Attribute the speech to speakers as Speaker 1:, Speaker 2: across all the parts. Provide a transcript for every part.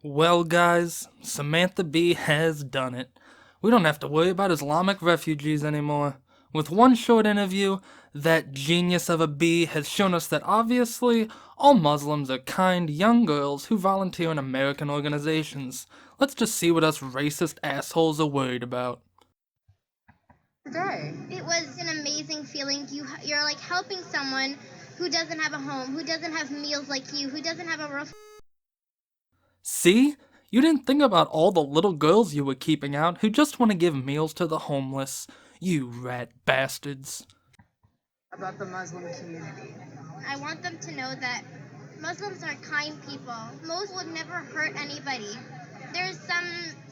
Speaker 1: Well, guys, Samantha Bee has done it. We don't have to worry about Islamic refugees anymore. With one short interview, that genius of a bee has shown us that obviously all Muslims are kind young girls who volunteer in American organizations. Let's just see what us racist assholes are worried about.
Speaker 2: Today.
Speaker 3: It was an amazing feeling. You're like helping someone who doesn't have a home, who doesn't have meals like you, who doesn't have a roof.
Speaker 1: See? You didn't think about all the little girls you were keeping out who just want to give meals to the homeless. You rat bastards.
Speaker 2: About the Muslim community.
Speaker 3: I want them to know that Muslims are kind people. Most would never hurt anybody. There's some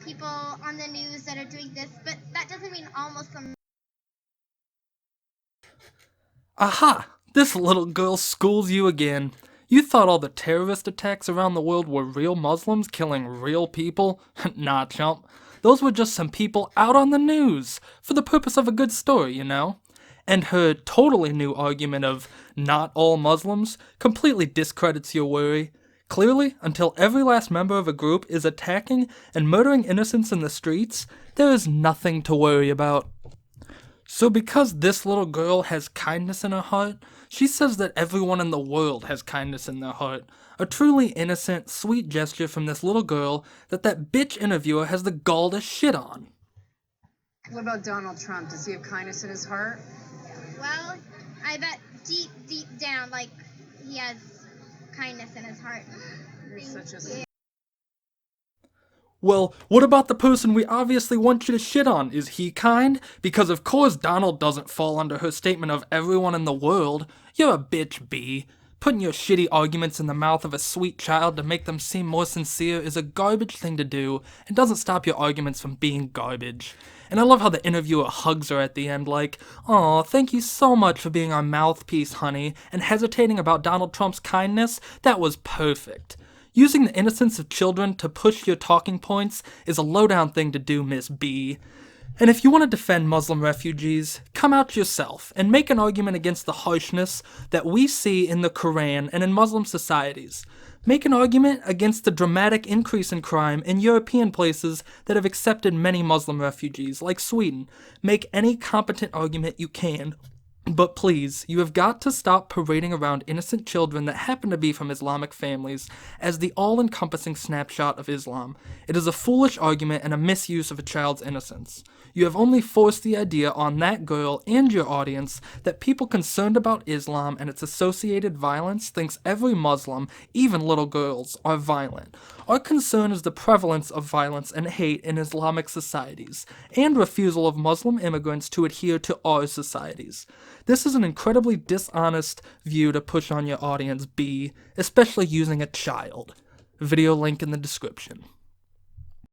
Speaker 3: people on the news that are doing this, but that doesn't mean all Muslims.
Speaker 1: Aha! This little girl schools you again. You thought all the terrorist attacks around the world were real Muslims killing real people? Nah, chump. Those were just some people out on the news, for the purpose of a good story, you know? And her totally new argument of not all Muslims completely discredits your worry. Clearly, until every last member of a group is attacking and murdering innocents in the streets, there is nothing to worry about. So because this little girl has kindness in her heart, she says that everyone in the world has kindness in their heart. A truly innocent, sweet gesture from this little girl that bitch interviewer has the gall to shit on.
Speaker 2: What about Donald Trump? Does he have kindness in his heart?
Speaker 3: Well, I bet deep down, like, he has kindness in his heart.
Speaker 2: You're such a...
Speaker 1: Well, what about the person we obviously want you to shit on? Is he kind? Because of course Donald doesn't fall under her statement of everyone in the world. You're a bitch, Bee. Putting your shitty arguments in the mouth of a sweet child to make them seem more sincere is a garbage thing to do and doesn't stop your arguments from being garbage. And I love how the interviewer hugs her at the end like, "Aw, thank you so much for being our mouthpiece, honey, and hesitating about Donald Trump's kindness. That was perfect." Using the innocence of children to push your talking points is a low-down thing to do, Miss B. And if you want to defend Muslim refugees, come out yourself and make an argument against the harshness that we see in the Quran and in Muslim societies. Make an argument against the dramatic increase in crime in European places that have accepted many Muslim refugees, like Sweden. Make any competent argument you can. But please, you have got to stop parading around innocent children that happen to be from Islamic families as the all-encompassing snapshot of Islam. It is a foolish argument and a misuse of a child's innocence. You have only forced the idea on that girl and your audience that people concerned about Islam and its associated violence thinks every Muslim, even little girls, are violent. Our concern is the prevalence of violence and hate in Islamic societies, and refusal of Muslim immigrants to adhere to our societies. This is an incredibly dishonest view to push on your audience, B, especially using a child. Video link in the description.